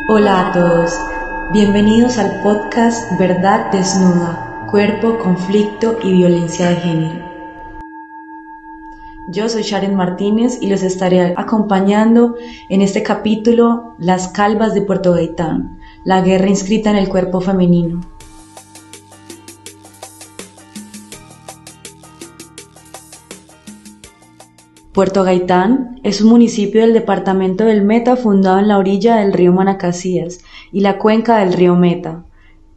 Hola a todos, bienvenidos al podcast Verdad Desnuda, Cuerpo, Conflicto y Violencia de Género. Yo soy Sharon Martínez y los estaré acompañando en este capítulo Las Calvas de Puerto Gaitán, la guerra inscrita en el cuerpo femenino. Puerto Gaitán es un municipio del departamento del Meta fundado en la orilla del río Manacasías y la cuenca del río Meta,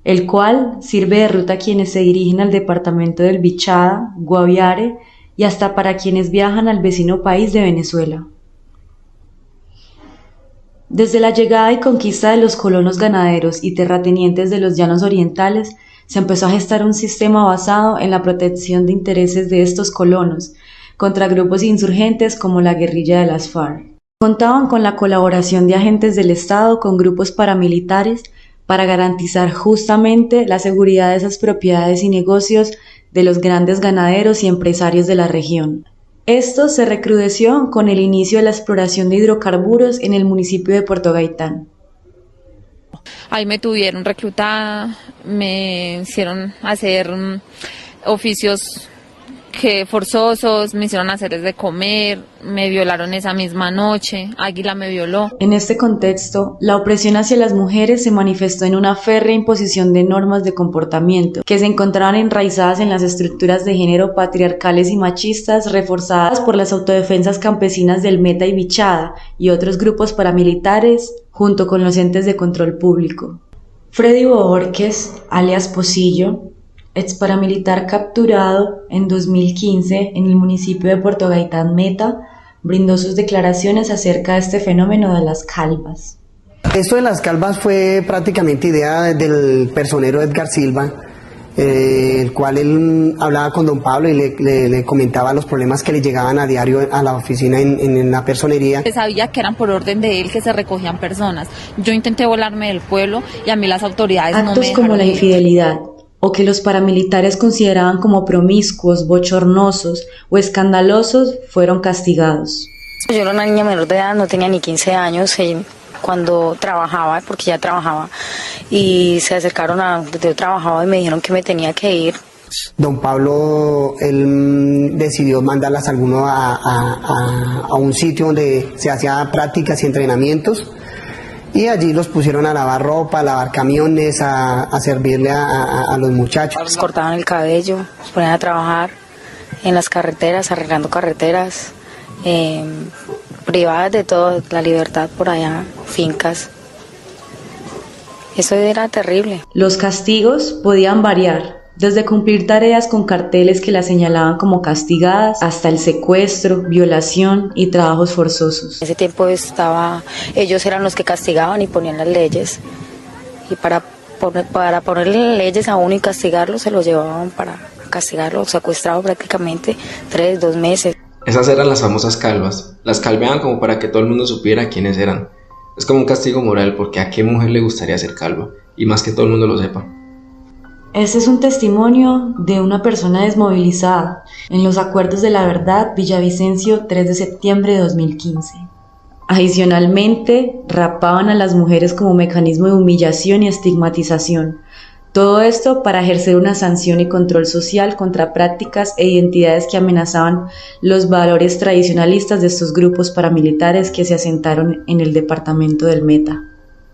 el cual sirve de ruta a quienes se dirigen al departamento del Bichada, Guaviare y hasta para quienes viajan al vecino país de Venezuela. Desde la llegada y conquista de los colonos ganaderos y terratenientes de los llanos orientales, se empezó a gestar un sistema basado en la protección de intereses de estos colonos contra grupos insurgentes como la guerrilla de las FARC. Contaban con la colaboración de agentes del Estado con grupos paramilitares para garantizar justamente la seguridad de esas propiedades y negocios de los grandes ganaderos y empresarios de la región. Esto se recrudeció con el inicio de la exploración de hidrocarburos en el municipio de Puerto Gaitán. Ahí me tuvieron reclutada, me hicieron hacer oficios forzosos, me hicieron hacerles de comer, me violaron esa misma noche, Águila me violó. En este contexto, la opresión hacia las mujeres se manifestó en una férrea imposición de normas de comportamiento que se encontraban enraizadas en las estructuras de género patriarcales y machistas reforzadas por las autodefensas campesinas del Meta y Bichada y otros grupos paramilitares junto con los entes de control público. Freddy Bohórquez, alias Pocillo, ex paramilitar capturado en 2015 en el municipio de Puerto Gaitán Meta, brindó sus declaraciones acerca de este fenómeno de las calvas. Esto de las calvas fue prácticamente idea del personero Edgar Silva, el cual él hablaba con don Pablo y le comentaba los problemas que le llegaban a diario a la oficina en la personería. Sabía que eran por orden de él que se recogían personas. Yo intenté volarme del pueblo y a mí las autoridades no me dejaron. Actos como la infidelidad, o que los paramilitares consideraban como promiscuos, bochornosos o escandalosos, fueron castigados. Yo era una niña menor de edad, no tenía ni 15 años cuando trabajaba, porque ya trabajaba, y se acercaron a donde yo trabajaba y me dijeron que me tenía que ir. Don Pablo, él decidió mandarlas a alguno a un sitio donde se hacían prácticas y entrenamientos. Y allí los pusieron a lavar ropa, a lavar camiones, a servirle a los muchachos. Les cortaban el cabello, los ponían a trabajar en las carreteras, arreglando carreteras, privadas de toda la libertad por allá, fincas. Eso era terrible. Los castigos podían variar, desde cumplir tareas con carteles que las señalaban como castigadas, hasta el secuestro, violación y trabajos forzosos. En ese tiempo ellos eran los que castigaban y ponían las leyes. Y para ponerle leyes a uno y castigarlo, se lo llevaban para castigarlo, secuestrado prácticamente 2 meses. Esas eran las famosas calvas. Las calveaban como para que todo el mundo supiera quiénes eran. Es como un castigo moral, porque a qué mujer le gustaría ser calva, y más que todo el mundo lo sepa. Este es un testimonio de una persona desmovilizada en los Acuerdos de la Verdad, Villavicencio, 3 de septiembre de 2015. Adicionalmente, rapaban a las mujeres como mecanismo de humillación y estigmatización. Todo esto para ejercer una sanción y control social contra prácticas e identidades que amenazaban los valores tradicionalistas de estos grupos paramilitares que se asentaron en el departamento del Meta.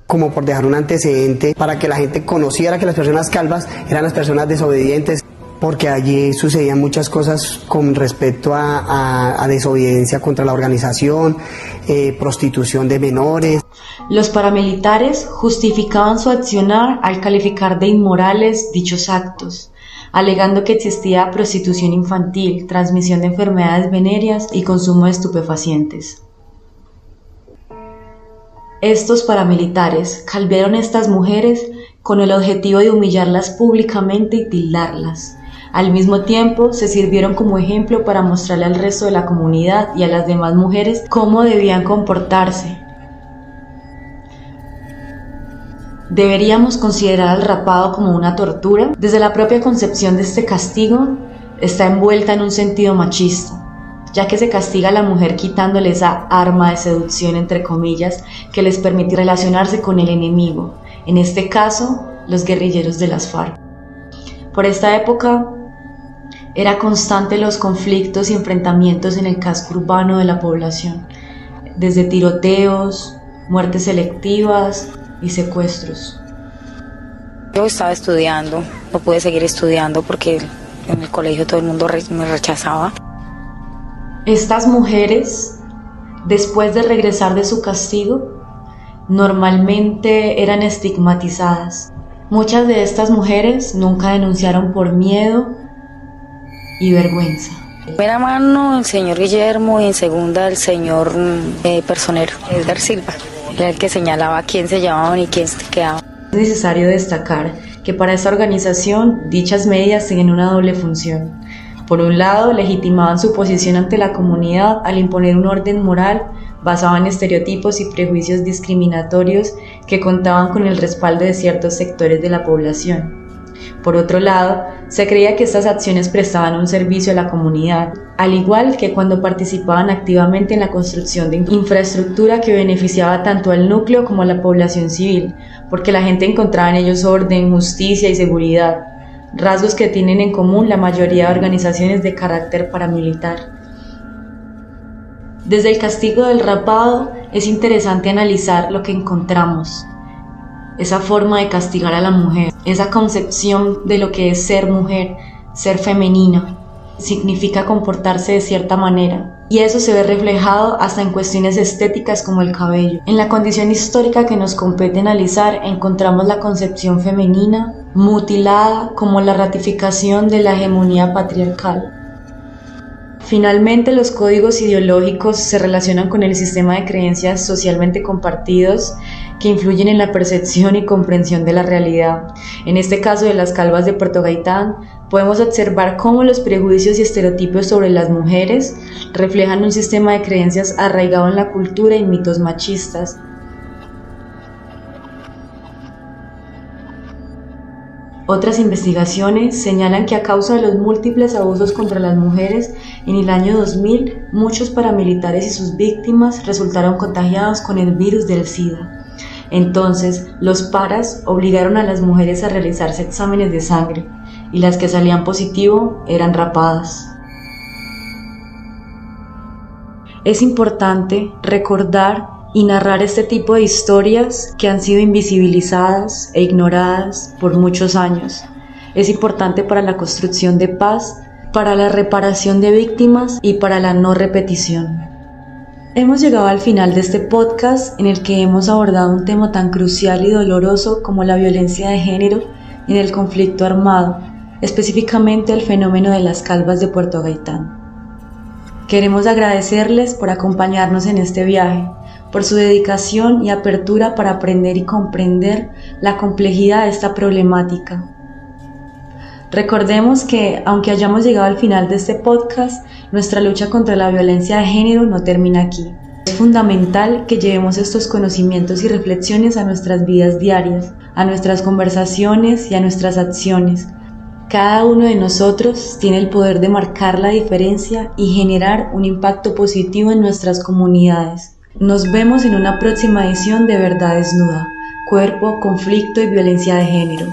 Como por dejar un antecedente para que la gente conociera que las personas calvas eran las personas desobedientes, porque allí sucedían muchas cosas con respecto a desobediencia contra la organización, prostitución de menores. Los paramilitares justificaban su accionar al calificar de inmorales dichos actos, alegando que existía prostitución infantil, transmisión de enfermedades venéreas y consumo de estupefacientes. Estos paramilitares calvearon a estas mujeres con el objetivo de humillarlas públicamente y tildarlas. Al mismo tiempo, se sirvieron como ejemplo para mostrarle al resto de la comunidad y a las demás mujeres cómo debían comportarse. ¿Deberíamos considerar al rapado como una tortura? Desde la propia concepción de este castigo, está envuelta en un sentido machista, ya que se castiga a la mujer quitándole esa arma de seducción, entre comillas, que les permite relacionarse con el enemigo, en este caso, los guerrilleros de las FARC. Por esta época, era constante los conflictos y enfrentamientos en el casco urbano de la población, desde tiroteos, muertes selectivas y secuestros. Yo estaba estudiando, no pude seguir estudiando porque en el colegio todo el mundo me rechazaba. Estas mujeres, después de regresar de su castigo, normalmente eran estigmatizadas. Muchas de estas mujeres nunca denunciaron por miedo y vergüenza. En primera mano el señor Guillermo y en segunda el señor personero, Edgar Silva, era el que señalaba quién se llevaban y quién se quedaba. Es necesario destacar que para esta organización dichas medidas tenían una doble función. Por un lado, legitimaban su posición ante la comunidad al imponer un orden moral basado en estereotipos y prejuicios discriminatorios que contaban con el respaldo de ciertos sectores de la población. Por otro lado, se creía que estas acciones prestaban un servicio a la comunidad, al igual que cuando participaban activamente en la construcción de infraestructura que beneficiaba tanto al núcleo como a la población civil, porque la gente encontraba en ellos orden, justicia y seguridad, rasgos que tienen en común la mayoría de organizaciones de carácter paramilitar. Desde el castigo del rapado es interesante analizar lo que encontramos. Esa forma de castigar a la mujer, esa concepción de lo que es ser mujer, ser femenina, significa comportarse de cierta manera, y eso se ve reflejado hasta en cuestiones estéticas como el cabello. En la condición histórica que nos compete analizar encontramos la concepción femenina mutilada como la ratificación de la hegemonía patriarcal. Finalmente, los códigos ideológicos se relacionan con el sistema de creencias socialmente compartidos que influyen en la percepción y comprensión de la realidad. En este caso de las calvas de Puerto Gaitán, podemos observar cómo los prejuicios y estereotipos sobre las mujeres reflejan un sistema de creencias arraigado en la cultura y mitos machistas. Otras investigaciones señalan que a causa de los múltiples abusos contra las mujeres, en el año 2000 muchos paramilitares y sus víctimas resultaron contagiados con el virus del SIDA. Entonces, los paras obligaron a las mujeres a realizarse exámenes de sangre y las que salían positivo eran rapadas. Es importante recordar y narrar este tipo de historias que han sido invisibilizadas e ignoradas por muchos años. Es importante para la construcción de paz, para la reparación de víctimas y para la no repetición. Hemos llegado al final de este podcast en el que hemos abordado un tema tan crucial y doloroso como la violencia de género en el conflicto armado, específicamente el fenómeno de las calvas de Puerto Gaitán. Queremos agradecerles por acompañarnos en este viaje, por su dedicación y apertura para aprender y comprender la complejidad de esta problemática. Recordemos que, aunque hayamos llegado al final de este podcast, nuestra lucha contra la violencia de género no termina aquí. Es fundamental que llevemos estos conocimientos y reflexiones a nuestras vidas diarias, a nuestras conversaciones y a nuestras acciones. Cada uno de nosotros tiene el poder de marcar la diferencia y generar un impacto positivo en nuestras comunidades. Nos vemos en una próxima edición de Verdad Desnuda, Cuerpo, Conflicto y Violencia de Género.